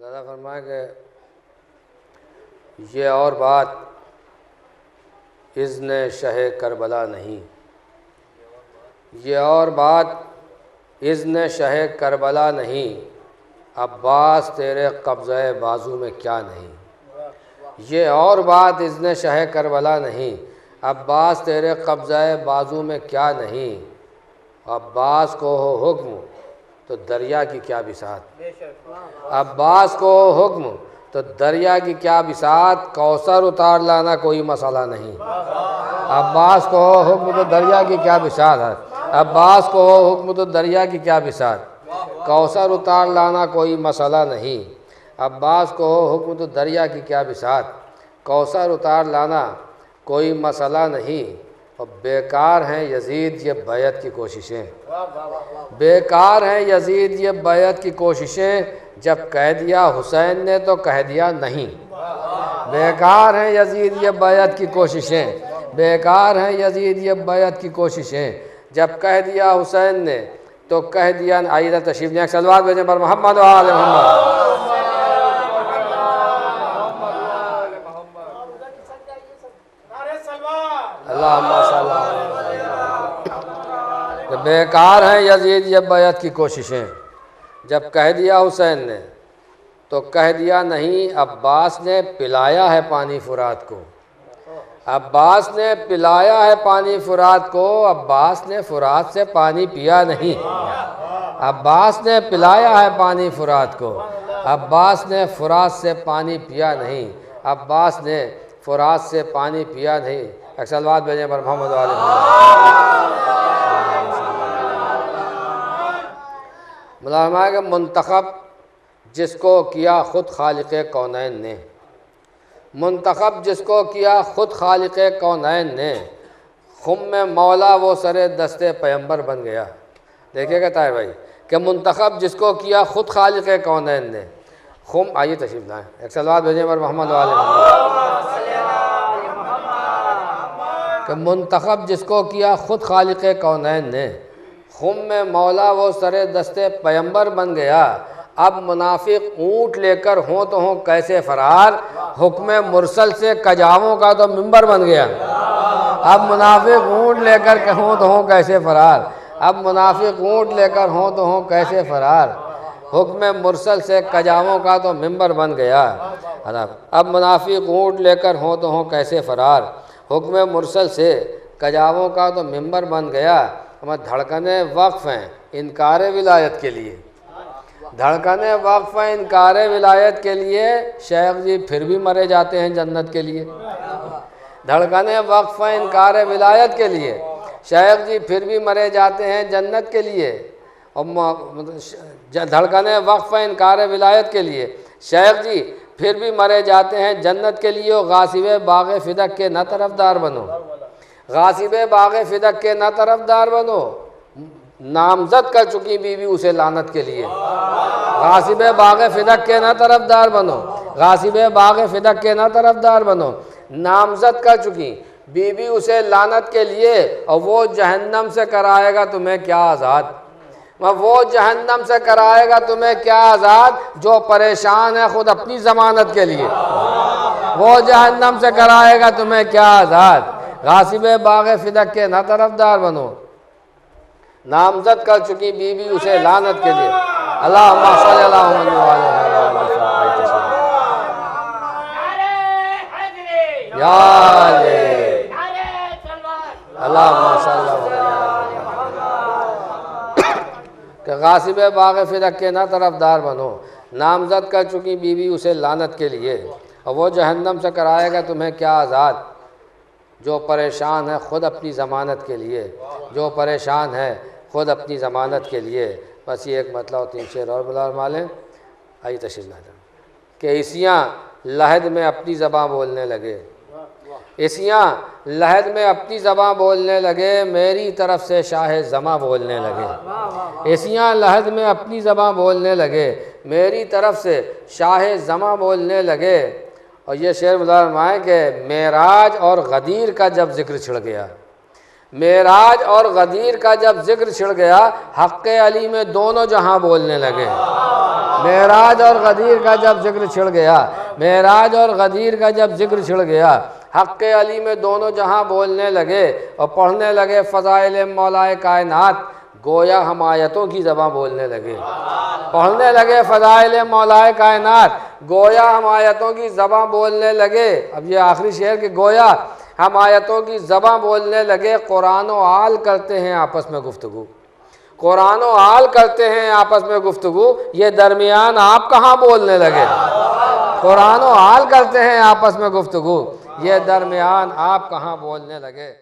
اللہ فرمائے کہ یہ اور بات اذن شہ کربلا نہیں، یہ اور بات اذن شہ کربلا نہیں، عباس تیرے قبضہ بازو میں کیا نہیں۔ یہ اور بات اذن شہ کربلا نہیں، عباس تیرے قبضہ بازو میں کیا نہیں۔ عباس کو ہو حکم تو دریا کی کیا بساط، عباس کو ہو حکم تو دریا کی کیا بساط، کوثر اتار لانا کوئی مسئلہ نہیں۔ عباس کو ہو حکم تو دریا کی کیا بساط ہے، عباس کو ہو حکم تو دریا کی کیا بساط، کوثر اتار لانا کوئی مسئلہ نہیں۔ عباس کو ہو حکم تو دریا کی کیا بساط، کوثر اتار لانا کوئی مسئلہ نہیں۔ اور بیکار ہیں یزید یہ بیعت کی کوششیں، بیکار ہیں یزید یہ بیعت کی کوششیں، جب کہہ دیا حسین نے تو کہہ دیا نہیں۔ بیکار ہیں یزید یہ بیعت کی کوششیں، بیکار ہیں یزید یہ بیعت کی کوششیں، جب کہہ دیا حسین نے تو کہہ دیا۔ آئیے تشریف لیں، صلوات بھیجیں پر محمد و آل محمد۔ اللہم صلی اللہ علیہ وسلم۔ بیکار ہیں یزید یہ بیعت کی کوششیں، جب کہہ دیا حسین نے تو کہہ دیا نہیں۔ عباس نے پلایا ہے پانی فرات کو، عباس نے پلایا ہے پانی فرات کو، عباس نے فرات سے پانی پیا نہیں۔ عباس نے پلایا ہے پانی فرات کو، عباس نے فرات سے پانی پیا نہیں۔ عباس نے فرات سے پانی پیا نہیں۔ ایک صلوات بھیجیں پر محمد علیہ ملازمہ کہ منتخب جس کو کیا خود خالق کونین نے، منتخب جس کو کیا خود خالق کونین نے، خم میں مولا وہ سر دستے پیمبر بن گیا۔ دیکھیے گا طاہر بھائی کہ منتخب جس کو کیا خود خالق کونین نے، خم آئیے تشریف لائیں، ایک صلوات بھیجیں پر محمد علیہ کہ منتخب جس کو کیا خود خالق کونین نے، خم میں مولا وہ سر دستے پیمبر بن گیا۔ اب منافق اونٹ لے کر ہوں تو ہوں کیسے فرار، حکم مرسل سے کجاووں کا تو منبر بن گیا۔ اب منافق اونٹ لے کر ہوں تو ہوں کیسے فرار، اب منافق اونٹ لے کر ہوں تو ہوں کیسے فرار، حکم مرسل سے کجاووں کا تو منبر بن گیا۔ اب منافق اونٹ لے کر ہوں تو ہوں کیسے فرار، حکم مرسل سے کجاووں کا تو منبر بن گیا۔ ہمیں دھڑکنیں وقف ہیں انکار ولایت کے لیے، دھڑکنیں وقف ہیں انکار ولایت کے لیے، شیخ جی پھر بھی مرے جاتے ہیں جنت کے لیے۔ دھڑکنیں وقف ہیں انکار ولایت کے لیے، شیخ جی پھر بھی مرے جاتے ہیں جنت کے لیے۔ اور دھڑکنیں وقف ہیں انکار ولایت کے لیے، شیخ جی پھر بھی مرے جاتے ہیں جنت کے لیے۔ غاصب باغ فدق کے نہ طرفدار بنو، غاصب باغ فدق کے نہ طرفدار بنو، نامزد کر چکی بیوی اسے لعنت کے لیے۔ غاصب باغ فدق کے نہ طرفدار بنو، غاصب باغ فدق کے نہ طرفدار بنو، نامزد کر چکی بیوی اسے لعنت کے لیے۔ اور وہ جہنم سے کرائے گا تمہیں کیا آزاد، وہ جہنم سے کرائے گا تمہیں کیا آزاد، جو پریشان ہے خود اپنی ضمانت کے لیے، وہ جہنم سے کرائے گا تمہیں کیا آزاد۔ غاصب باغ فدق کے نہ طرفدار بنو، نامزد کر چکی بیوی اسے لعنت کے لیے۔ اللہم صلی اللہ علیہ وسلم یا اللہم صلی اللہ علیہ وسلم کہ غاصب باغ فدق کے نہ طرفدار بنو، نامزد کر چکی بیوی اسے لعنت کے لیے۔ اور وہ جہنم سے کرائے گا تمہیں کیا آزاد، جو پریشان ہے خود اپنی ضمانت کے لیے، جو پریشان ہے خود اپنی ضمانت کے لیے۔ بس یہ ایک مطلب اور تین شعر اور بلا مالیں۔ آئیے تشریف لائیں کہ عیسیاں لحد میں اپنی زباں بولنے لگے، عیسیاں لحد میں اپنی زباں بولنے لگے، میری طرف سے شاہ زماں بولنے لگے۔ عیسیاں لحد میں اپنی زباں بولنے لگے، میری طرف سے شاہ زماں بولنے لگے۔ اور یہ شعر مظاہر ہے کہ معراج اور غدیر کا جب ذکر چھڑ گیا، معراج اور غدیر کا جب ذکر چھڑ گیا، حق علی میں دونوں جہاں بولنے لگے، معراج اور غدیر کا جب ذکر چھڑ گیا، معراج اور غدیر کا جب ذکر چھڑ گیا، حق علی میں دونوں جہاں بولنے لگے اور پڑھنے لگے فضائل مولائے کائنات، گویا ہم آیتوں کی زبان بولنے لگے، پڑھنے لگے فضائل مولائے کائنات، گویا ہم آیتوں کی زبان بولنے لگے۔ اب یہ آخری شعر کہ گویا ہم آیتوں کی زبان بولنے لگے، قرآن و آل کرتے ہیں آپس میں گفتگو، قرآن و آل کرتے ہیں آپس میں گفتگو، یہ درمیان آپ کہاں بولنے لگے؟ قرآن و آل کرتے ہیں آپس میں گفتگو، یہ درمیان آپ کہاں بولنے لگے؟